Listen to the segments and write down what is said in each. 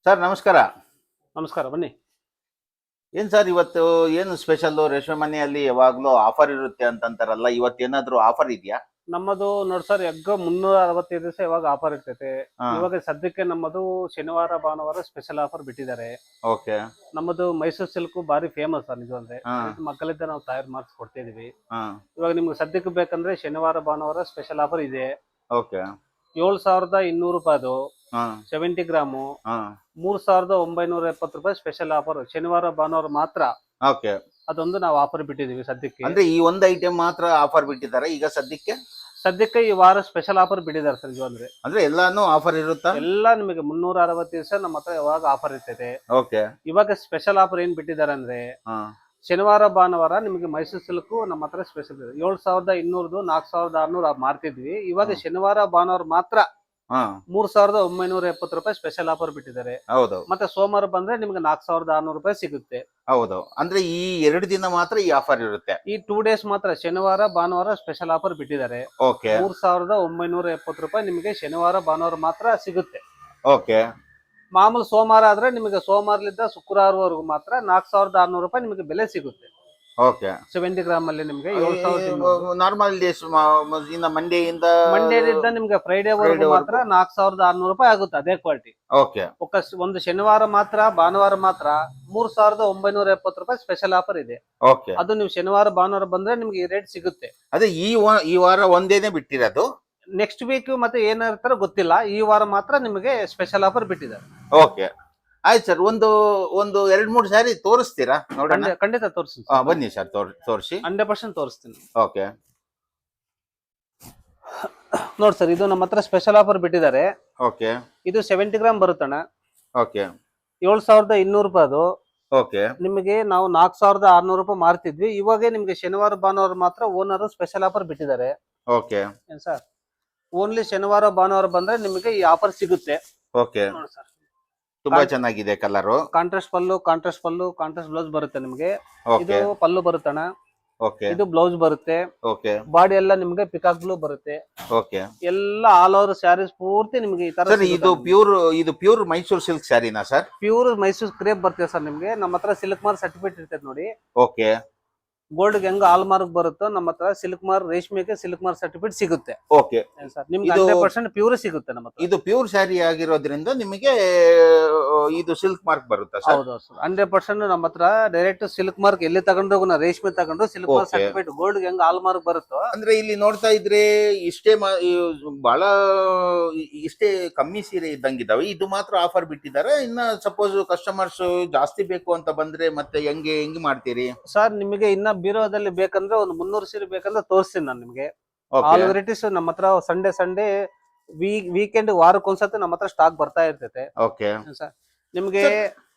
Sir ನಮಸ್ಕಾರ. ನಮಸ್ಕಾರ, ಬನ್ನಿ. ಏನ್ ಸರ್ ಇವತ್ತು ಏನು ಸ್ಪೆಷಲ್? ರೇಷ್ಮೆ ಮನೆಯಲ್ಲಿ ಯಾವಾಗ್ಲೂ ಆಫರ್ ಇರುತ್ತೆ ಅಂತಂತಾರಲ್ಲ, ಇವತ್ತೇನಾದ್ರೂ ಆಫರ್ ಇದೆಯಾ? ನಮ್ಮದು ನೋಡಿ ಸರ್, ಎಗ್ 365 ದಿವಸ ಇವಾಗ ಆಫರ್ ಇರ್ತೈತೆ. ಹಾ. ಇವಾಗ ಸದ್ಯಕ್ಕೆ ನಮ್ಮದು ಶನಿವಾರ ಭಾನುವಾರ ಸ್ಪೆಷಲ್ ಆಫರ್ ಬಿಟ್ಟಿದ್ದಾರೆ. ಓಕೆ. ನಮ್ಮದು ಮೈಸೂರು ಸಿಲ್ಕ್ ಬಾರಿ ಫೇಮಸ್ ನಿಜ ಅಂದ್ರೆ. ಹಾ. ಮಕ್ಕಳಿಂದ ನಾವು ತಯಾರು ಮಾಡಿಸಿ ಕೊಡ್ತಿದೀವಿ. ಹಾ. ಇವಾಗ ನಿಮ್ಗೆ ಸದ್ಯಕ್ಕೆ ಬೇಕಂದ್ರೆ ಶನಿವಾರ ಭಾನುವಾರ ಸ್ಪೆಷಲ್ ಆಫರ್ ಇದೆ. ಓಕೆ. 7,200 ರೂಪಾಯಿದು ಹಾ. 70 ಗ್ರಾಮು ಹಾ. 3,970 ರೂಪಾಯಿ ಸ್ಪೆಷಲ್ ಆಫರ್ ಶನಿವಾರ ಭಾನುವಾರ ಮಾತ್ರ. ಓಕೆ. ಅದೊಂದು ನಾವು ಆಫರ್ ಬಿಟ್ಟಿದೀವಿ ಸದ್ಯಕ್ಕೆ. ಅಂದ್ರೆ ಈ ಒಂದು ಐಟಮ್ ಮಾತ್ರ ಆಫರ್ ಬಿಟ್ಟಿದ್ದಾರೆ ಈಗ ಸದ್ಯಕ್ಕೆ ಈ ವಾರ ಸ್ಪೆಷಲ್ ಆಫರ್ ಬಿಟ್ಟಿದ್ದಾರೆ ಸರ್. ಅಂದ್ರೆ ಅಂದ್ರೆ ಎಲ್ಲಾನು ಆಫರ್ ಇರುತ್ತಾ? ಎಲ್ಲ ನಿಮಗೆ 360 ದಿವಸ ನಮ್ಮ ಹತ್ರ ಯಾವಾಗ ಆಫರ್ ಇರ್ತೈತೆ. ಓಕೆ. ಇವಾಗ ಸ್ಪೆಷಲ್ ಆಫರ್ ಏನ್ ಬಿಟ್ಟಿದ್ದಾರೆ ಅಂದ್ರೆ, ಹಾ. ಶನಿವಾರ ಭಾನುವಾರ ನಿಮಗೆ ಮೈಸೂರು ಸಿಲ್ಕ್ ನಮ್ಮ ಹತ್ರ ಸ್ಪೆಷಲ್ ಇದೆ. 7,200 4,600 ಮಾರ್ತಿದ್ವಿ. ಇವಾಗ ಶನಿವಾರ ಭಾನುವಾರ ಮಾತ್ರ ಹಾ. 3,970 ರೂಪಾಯಿ ಸ್ಪೆಷಲ್ ಆಫರ್ ಬಿಟ್ಟಿದ್ದಾರೆ. ಹೌದು. ಮತ್ತೆ ಸೋಮವಾರ ಬಂದ್ರೆ ನಿಮ್ಗೆ 4,600 ರೂಪಾಯಿ ಸಿಗುತ್ತೆ. ಹೌದು. ಅಂದ್ರೆ ಈ 2 ದಿನ ಮಾತ್ರ ಈ ಆಫರ್ ಇರುತ್ತೆ. ಈ 2 ಡೇಸ್ ಮಾತ್ರ ಶನಿವಾರ ಭಾನುವಾರ ಸ್ಪೆಷಲ್ ಆಫರ್ ಬಿಟ್ಟಿದ್ದಾರೆ. ಓಕೆ. 3,970 ರೂಪಾಯಿ ನಿಮಗೆ ಶನಿವಾರ ಭಾನುವಾರ ಮಾತ್ರ ಸಿಗುತ್ತೆ. ಓಕೆ. ಮಾಮೂಲು ಸೋಮವಾರ ಆದ್ರೆ ನಿಮಗೆ ಸೋಮವಾರಲಿಂದ ಶುಕ್ರವಾರವರೆಗೂ ಮಾತ್ರ 4,600 ರೂಪಾಯಿ ನಿಮಗೆ ಬೆಲೆ ಸಿಗುತ್ತೆ. ಓಕೆ. 70 ಗ್ರಾಮ್ ಅಲ್ಲಿ ನಿಮಗೆ 7,200. ನಾರ್ಮಲ್ ಡೇಸ್ ಇನ್ನ ಮಂಡೆಯಿಂದ ಮಂಡೇದಿಂದ ನಿಮ್ಗೆ ಫ್ರೈಡೆ ವರೆಗೂ ಮಾತ್ರ 4,600 ರೂಪಾಯಿ ಆಗುತ್ತೆ ಅದೇ ಕ್ವಾಲಿಟಿ. ಓಕೆ. ಒಂದು ಶನಿವಾರ ಮಾತ್ರ ಭಾನುವಾರ ಮಾತ್ರ 3,970 ರೂಪಾಯಿ ಸ್ಪೆಷಲ್ ಆಫರ್ ಇದೆ. ಓಕೆ. ಅದು ನೀವು ಶನಿವಾರ ಭಾನುವಾರ ಬಂದ್ರೆ ನಿಮ್ಗೆ ಈ ರೇಟ್ ಸಿಗುತ್ತೆ. ಅದೇ ಈ ವಾರ ಒಂದೇನೆ ಬಿಟ್ಟಿರೋದು. ನೆಕ್ಸ್ಟ್ ವೀಕ್ ಮತ್ತೆ ಏನಿರ್ತಾರೋ ಗೊತ್ತಿಲ್ಲ. ಈ ವಾರ ಮಾತ್ರ ನಿಮಗೆ ಸ್ಪೆಷಲ್ ಆಫರ್ ಬಿಟ್ಟಿದ್ದಾರೆ. ಓಕೆ. ಆಯ್ತು ಸರ್, ಒಂದು 2-3 ಸಾರಿ ತೋರಿಸ್ತೀರಾ ನೋಡೋಣ? ಖಂಡಿತ ತೋರಿಸ್ತೀನಿ. ಬನ್ನಿ ಸರ್, ತೋರಿಸಿ. 100% ತೋರಿಸ್ತೀನಿ. ಓಕೆ. ನೋಡಿ ಸರ್, ಇದು ನಮ್ಮ ಹತ್ರ ಸ್ಪೆಷಲ್ ಆಫರ್ ಬಿಟ್ಟಿದ್ದಾರೆ. ಓಕೆ. ಇದು 70 ಗ್ರಾಮ್ ಬರುತ್ತಣ್ಣ. ಓಕೆ. 7,200 ರೂಪಾಯಿದು. ಓಕೆ. ನಿಮಗೆ ನಾವು 4,600 ರೂಪಾಯಿ ಮಾರ್ತಿದ್ವಿ. ಇವಾಗ ನಿಮ್ಗೆ ಶನಿವಾರ ಭಾನುವಾರ ಮಾತ್ರ ಓನರ್ ಸ್ಪೆಷಲ್ ಆಫರ್ ಬಿಟ್ಟಿದ್ದಾರೆ. ಓಕೆ. ಏನ್ ಸರ್, ಓನ್ಲಿ ಶನಿವಾರ ಭಾನುವಾರ ಬಂದ್ರೆ ನಿಮಗೆ ಈ ಆಫರ್ ಸಿಗುತ್ತೆ. ಓಕೆ. ನೋಡಿ ಸರ್, ತುಂಬಾ ಚೆನ್ನಾಗಿದೆ colour. Contrast pallu, contrast blouse ಬರುತ್ತೆ ನಿಮಗೆ. ಇದು ಓಕೆ. ಪಲ್ಲು ಬರುತ್ತಣ್ಣ. ಓಕೆ. ಇದು ಬ್ಲೌಸ್ ಬರುತ್ತೆ. ಓಕೆ. ಬಾಡಿ ಎಲ್ಲ ನಿಮ್ಗೆ ಪಿಕಾಕ್ ಬ್ಲೂ ಬರುತ್ತೆ. ಓಕೆ. ಎಲ್ಲ ಆಲ್ ಓವರ್ ಸ್ಯಾರೀಸ್ ಪೂರ್ತಿ ನಿಮ್ಗೆ ಈ ತರ ಸರ್ ಇದು ಪ್ಯೂರ್ ಮೈಸೂರು ಸಿಲ್ಕ್ ಸ್ಯಾರಿನಾ ಸರ್? ಪ್ಯೂರ್ ಮೈಸೂರು ಕ್ರೇಪ್ ಬರ್ತದೆ ಸರ್ ನಿಮ್ಗೆ. ನಮ್ಮ ಹತ್ರ ಸಿಲ್ಕ್ ಮಾರ್ಕ್ ಸರ್ಟಿಫಿಕೇಟ್ ಇರ್ತದೆ ನೋಡಿ. ಓಕೆ. ಗೋಲ್ಡ್ ಹೆಂಗ ಹಾಲ್ ಮಾರ್ಕ್ ಬರುತ್ತೋ ನಮ್ಮ ಹತ್ರ ಸಿಲ್ಕ್ ಮಾರ್ಕ್, ರೇಷ್ಮೆಗೆ ಸಿಲ್ಕ್ ಮಾರ್ಕ್ ಸರ್ಟಿಫಿಕೇಟ್ ಸಿಗುತ್ತೆ. ಓಕೆ. ಸರ್ ನಿಮ್ಗೆ 100% ಪ್ಯೂರ್ ಸಿಗುತ್ತೆ ನಮ್ಮ ಹತ್ರ. ಇದು ಪ್ಯೂರ್ ಸ್ಯಾರಿ ಆಗಿರೋದ್ರಿಂದ ನಿಮಗೆ ಇದು ಸಿಲ್ಕ್ ಮಾರ್ಕ್ ಬರುತ್ತಾ ಸರ್? ಹೌದು ಸರ್, 100% ನಮ್ಮ ಹತ್ರ ಡೈರೆಕ್ಟ್ ಸಿಲ್ಕ್ ಮಾರ್ಕ್ ಎಲ್ಲಿ ತಗೊಂಡು ರೇಷ್ಮೆ ತಗೊಂಡು silk mark Okay. Certificate gold ಹೆಂಗ ಹಾಲ್ ಮಾರ್ಕ್ ಬರುತ್ತೋ. ಅಂದ್ರೆ ಇಲ್ಲಿ ನೋಡ್ತಾ ಇದ್ರೆ ಬಹಳ ಇಷ್ಟೇ ಕಮ್ಮಿ ಸೀರೆ ಇದ್ದಂಗಿದಾವೆ. ಇದು ಮಾತ್ರ ಆಫರ್ ಬಿಟ್ಟಿದ್ದಾರೆ. ಇನ್ನ ಸಪೋಸ್ ಕಸ್ಟಮರ್ಸ್ ಜಾಸ್ತಿ ಬೇಕು ಅಂತ ಬಂದ್ರೆ ಮತ್ತೆ ಹೆಂಗ್ ಮಾಡ್ತೀರಿ ಸರ್? ನಿಮಗೆ ಇನ್ನ ಬೀರೋದಲ್ಲಿ ಬೇಕಂದ್ರೆ ಒಂದು 300 ಸೀರೆ ಬೇಕಂದ್ರೆ ತೋರಿಸ್ತೀನಿ ನಾನು ನಿಮಗೆ. Okay. ಆಲ್ ವೆರೈಟೀಸ್ ನಮ್ಮ ಹತ್ರ ಸಂಡೇ ವೀಕೆಂಡ್ ವಾರಕ್ಕೊಂದ್ಸತಿ ನಮ್ಮ ಹತ್ರ ಸ್ಟಾಕ್ ಬರ್ತಾ ಇರ್ತೈತೆ. ಓಕೆ. ಸರ್ ನಿಮ್ಗೆ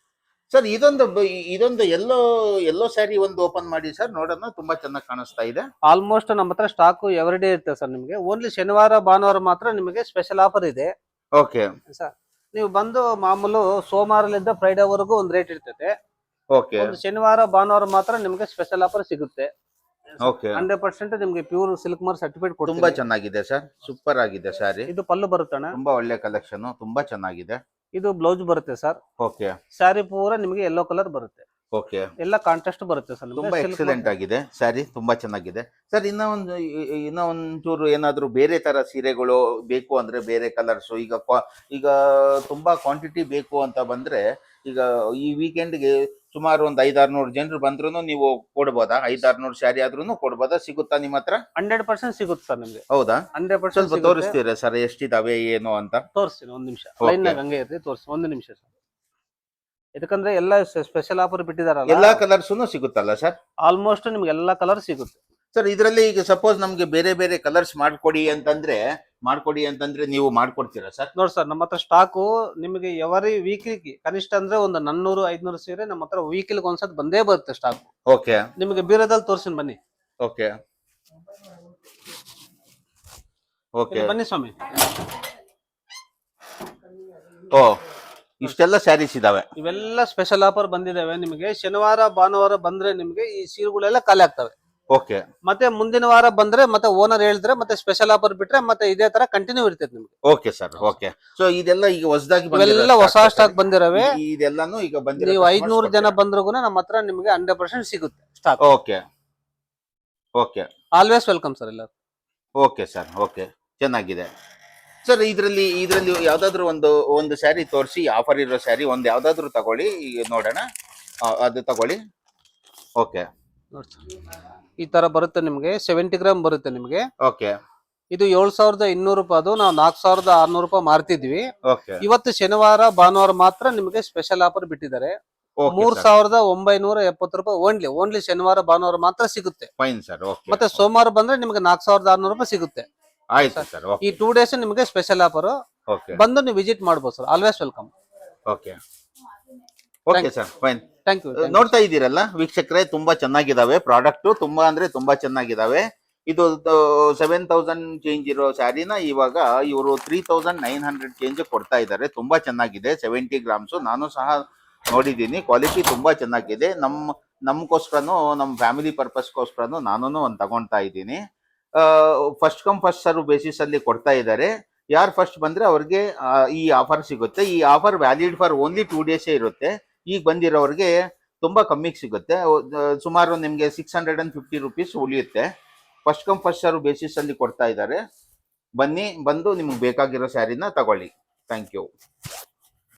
ಸರ್ ಇದೊಂದು ಎಲ್ಲೋ ಸ್ಯಾರಿ ಒಂದು ಓಪನ್ ಮಾಡಿ ಸರ್, ನೋಡೋಣ. ತುಂಬಾ ಚೆನ್ನಾಗಿ ಕಾಣಿಸ್ತಾ ಇದೆ. ಆಲ್ಮೋಸ್ಟ್ ನಮ್ಮ ಹತ್ರ ಸ್ಟಾಕ್ ಎವ್ರಿ ಡೇ ಇರ್ತದೆ ಸರ್. ನಿಮ್ಗೆ ಓನ್ಲಿ ಶನಿವಾರ ಭಾನುವಾರ ಮಾತ್ರ ನಿಮಗೆ ಸ್ಪೆಷಲ್ ಆಫರ್ ಇದೆ. ಓಕೆ. ಸರ್ ನೀವು ಬಂದು ಮಾಮೂಲು ಸೋಮವಾರಲಿಂದ ಫ್ರೈಡೆ ವರೆಗೂ ಒಂದು ರೇಟ್ ಇರ್ತೈತೆ. ಓಕೆ. ಒಂದು ಶನಿವಾರ ಭಾನುವಾರ ಮಾತ್ರ ನಿಮಗೆ ಸ್ಪೆಷಲ್ ಆಫರ್ ಸಿಗುತ್ತೆ. ಓಕೆ. 100% ನಿಮ್ಗೆ ಪ್ಯೂರ್ ಸಿಲ್ಕ್ ಮಾರ್ಕ್ ಸರ್ಟಿಫಿಕೇಟ್ ತುಂಬಾ ಕೊಡ್ತೀವಿ. ಚೆನ್ನಾಗಿದೆ ಸರ್, ಸೂಪರ್ ಆಗಿದೆ ಸ್ಯಾರಿ. ಇದು ಪಲ್ಲು ಬರುತ್ತಣ್ಣ. ತುಂಬಾ ಒಳ್ಳೆ ಕಲೆಕ್ಷನ್, ತುಂಬಾ ಚೆನ್ನಾಗಿದೆ. ಇದು ಬ್ಲೌಸ್ ಬರುತ್ತೆ ಸರ್. ಓಕೆ. ಸ್ಯಾರಿ ಪೂರ ನಿಮಗೆ ಯೆಲ್ಲೋ ಕಲರ್ ಬರುತ್ತೆ. ಓಕೆ. ಎಲ್ಲ ಕಾಂಟ್ರಾಸ್ಟ್ ಬರುತ್ತೆ ಸರ್. ತುಂಬಾ ಎಕ್ಸಲೆಂಟ್ ಆಗಿದೆ ಸ್ಯಾರಿ, ತುಂಬಾ ಚೆನ್ನಾಗಿದೆ ಸರ್. ಇನ್ನ ಒಂಚೂರು ಏನಾದ್ರು ಬೇರೆ ತರ ಸೀರೆಗಳು ಬೇಕು ಅಂದ್ರೆ ಬೇರೆ ಕಲರ್ಸ್, ಈಗ ತುಂಬಾ ಕ್ವಾಂಟಿಟಿ ಬೇಕು ಅಂತ ಬಂದ್ರೆ, ಈಗ ಈ ವೀಕೆಂಡ್ಗೆ ಸುಮಾರು ಒಂದು 500-600 ಜನರು ಬಂದ್ರು ನೀವು ಕೊಡ್ಬೋದಾ? 500-600 ಸ್ಯಾರಿ ಆದ್ರೂ ಕೊಡ್ಬೋದಾ? ಸಿಗುತ್ತಾ ನಿಮ್ಮ ಹತ್ರ? 100% ಸಿಗುತ್ತೆ ಸರ್ ನಿಮ್ಗೆ. ಹೌದಾ? 100% ಸ್ವಲ್ಪ ತೋರಿಸ್ತೀರಾ ಸರ್ ಎಷ್ಟಿದಾವೆ ಏನು ಅಂತ? ತೋರಿಸ್ತೀನಿ, ಒಂದು ನಿಮಿಷ ಲೈನ್ ನಾಗ ಹಂಗೆ ಇರ್ತೀವಿ, ತೋರಿಸ್ತೀನಿ ಒಂದು ನಿಮಿಷ ಸರ್. ಇದಕ್ಕಂದ್ರೆ ಎಲ್ಲ ಸ್ಪೆಷಲ್ ಆಫರ್ ಬಿಟ್ಟಿದಾರಲ್ಲ, ಎಲ್ಲಾ ಕಲರ್ಸ್ ಸಿಗುತ್ತಲ್ಲ ಸರ್? ಆಲ್ಮೋಸ್ಟ್ ನಿಮ್ಗೆ ಎಲ್ಲಾ ಕಲರ್ ಸಿಗುತ್ತೆ ಸರ್. ಇದರಲ್ಲಿ ಈಗ ಸಪೋಸ್ ನಮ್ಗೆ ಬೇರೆ ಬೇರೆ ಕಲರ್ಸ್ ಮಾಡ್ಕೊಡಿ ಅಂತಂದ್ರೆ ನೀವು ಮಾಡ್ಕೊಡ್ತೀರಾ ಸರ್? ನೋಡಿ ಸರ್, ನಮ್ಮ ಹತ್ರ ಸ್ಟಾಕು ನಿಮಗೆ ಎವರಿ ವೀಕ್ಲಿ ಕನಿಷ್ಠ ಅಂದ್ರೆ ಒಂದು 400-500 ಸೀರೆ ನಮ್ಮ ಹತ್ರ ವೀಕ್ಲಿ ಒಂದ್ಸತಿ ಬಂದೇ ಬರುತ್ತೆ ಸ್ಟಾಕ್. ಓಕೆ. ನಿಮಗೆ ಬೀರದಲ್ಲಿ ತೋರಿಸ್ತೀನಿ ಬನ್ನಿ. ಓಕೆ. ಓಕೆ. ಬನ್ನಿ ಸ್ವಾಮಿ. ಓ, ಇಷ್ಟೆಲ್ಲ ಸ್ಯಾರೀಸ್ ಇದಾವೆ. ಇವೆಲ್ಲ ಸ್ಪೆಷಲ್ ಆಫರ್ ಬಂದಿದಾವೆ ನಿಮಗೆ. ಶನಿವಾರ ಭಾನುವಾರ ಬಂದ್ರೆ ನಿಮಗೆ ಈ ಸೀರೆಗಳೆಲ್ಲ ಖಾಲಿ ಆಗ್ತವೆ. ಓಕೆ ಮತ್ತೆ ಮುಂದಿನ ವಾರ ಬಂದ್ರೆ ಮತ್ತೆ ಓನರ್ ಹೇಳಿದ್ರೆ ಮತ್ತೆ ಸ್ಪೆಷಲ್ ಆಫರ್ ಬಿಟ್ರೆ ಮತ್ತೆ ಇದೇ ತರ ಕಂಟಿನ್ಯೂ ಇರ್ತೈತೆ ನಿಮ್ಗೆ. Okay sir okay. ಸೊ ಇದೆಲ್ಲ ಈಗ ಹೊಸದಾಗಿ ಇವೆಲ್ಲ ಹೊಸ ಸ್ಟಾಕ್ ಬಂದಿರವೆ. ಇದೆಲ್ಲಾನು ಈಗ ಬಂದಿರೋ ನೀವು 500 ಜನ ಬಂದ್ರೂ ನಮ್ಮ ಹತ್ರ ನಿಮ್ಗೆ 100% ಸಿಗುತ್ತೆ stock. Okay okay always welcome sir ಎಲ್ಲ. ಓಕೆ ಸರ್ ಓಕೆ, ಚೆನ್ನಾಗಿದೆ ಸರ್. ಇದರಲ್ಲಿ ಯಾವ್ದಾದ್ರು ಒಂದು ಸ್ಯಾರಿ ತೋರಿಸಿ, ಆಫರ್ ಇರೋ ಸ್ಯಾರಿ ಒಂದು ಯಾವ್ದಾದ್ರು ತಗೊಳ್ಳಿ, ಈಗ ನೋಡೋಣ. ಅದು ತಗೊಳ್ಳಿ. ಓಕೆ ನೋಡಿ ಸರ್, ಈ ತರ ಬರುತ್ತೆ ನಿಮ್ಗೆ. 70 ಗ್ರಾಮ್ ಬರುತ್ತೆ ನಿಮ್ಗೆ. ಓಕೆ ಇದು 7200 ರೂಪಾಯಿ. ಅದು ನಾವು 4600 ರೂಪಾಯಿ ಮಾರ್ತಿದ್ವಿ. ಓಕೆ ಇವತ್ತು ಶನಿವಾರ ಭಾನುವಾರ ಮಾತ್ರ ನಿಮಗೆ ಸ್ಪೆಷಲ್ ಆಫರ್ ಬಿಟ್ಟಿದ್ದಾರೆ. 3970 ರೂಪಾಯಿ ಓನ್ಲಿ ಶನಿವಾರ ಭಾನುವಾರ ಮಾತ್ರ ಸಿಗುತ್ತೆ. Fine sir okay. ಮತ್ತೆ ಸೋಮವಾರ ಬಂದ್ರೆ ನಿಮ್ಗೆ 4600 ರೂಪಾಯಿ ಸಿಗುತ್ತೆ. ಆಯ್ತು ಸರ್. ಈ 2 ಡೇಸ್ ನಿಮಗೆ ಸ್ಪೆಷಲ್ ಆಫರ್. ಓಕೆ ಬಂದು ನೀವು ವಿಸಿಟ್ ಮಾಡಬಹುದು sir. Always welcome. Okay okay sir fine. Thank you. ನೋಡ್ತಾ ಇದ್ದೀರಲ್ಲ ವೀಕ್ಷಕರೇ, ತುಂಬಾ ಚೆನ್ನಾಗಿದಾವೆ ಪ್ರಾಡಕ್ಟ್, ತುಂಬಾ ಅಂದ್ರೆ ತುಂಬಾ ಚೆನ್ನಾಗಿದಾವೆ. ಇದು 7000 ಚೇಂಜ್ ಇರೋ ಸ್ಯಾರಿನ ಇವಾಗ ಇವರು 3900 ಚೇಂಜ್ ಕೊಡ್ತಾ ಇದ್ದಾರೆ. ತುಂಬಾ ಚೆನ್ನಾಗಿದೆ. 70 ಗ್ರಾಮ್ಸ್ ನಾನು ಸಹ ನೋಡಿದ್ದೀನಿ. ಕ್ವಾಲಿಟಿ ತುಂಬಾ ಚೆನ್ನಾಗಿದೆ. ನಮ್ಗೋಸ್ಕರನು, ನಮ್ಮ ಫ್ಯಾಮಿಲಿ ಪರ್ಪಸ್ಗೋಸ್ಕರನು ನಾನು ಒಂದು ತಗೊಳ್ತಾ ಇದ್ದೀನಿ. First come first serve basis ಅಲ್ಲಿ ಕೊಡ್ತಾ ಇದ್ದಾರೆ. ಯಾರು ಫಸ್ಟ್ ಬಂದ್ರೆ ಅವ್ರಿಗೆ ಈ ಆಫರ್ ಸಿಗುತ್ತೆ. ಈ ಆಫರ್ ವ್ಯಾಲಿಡ್ ಫಾರ್ ಓನ್ಲಿ 2 ಡೇಸೇ ಇರುತ್ತೆ. ಈಗ ಬಂದಿರೋರಿಗೆ ತುಂಬಾ ಕಮ್ಮಿಗೆ ಸಿಗುತ್ತೆ. ಸುಮಾರು ನಿಮಗೆ 650 ರುಪೀಸ್ ಉಳಿಯುತ್ತೆ. First come first serve basis ಅಲ್ಲಿ ಕೊಡ್ತಾ ಇದ್ದಾರೆ. ಬಂದು ನಿಮ್ಗೆ ಬೇಕಾಗಿರೋ ಸ್ಯಾರಿನ ತಗೊಳ್ಳಿ. Thank you.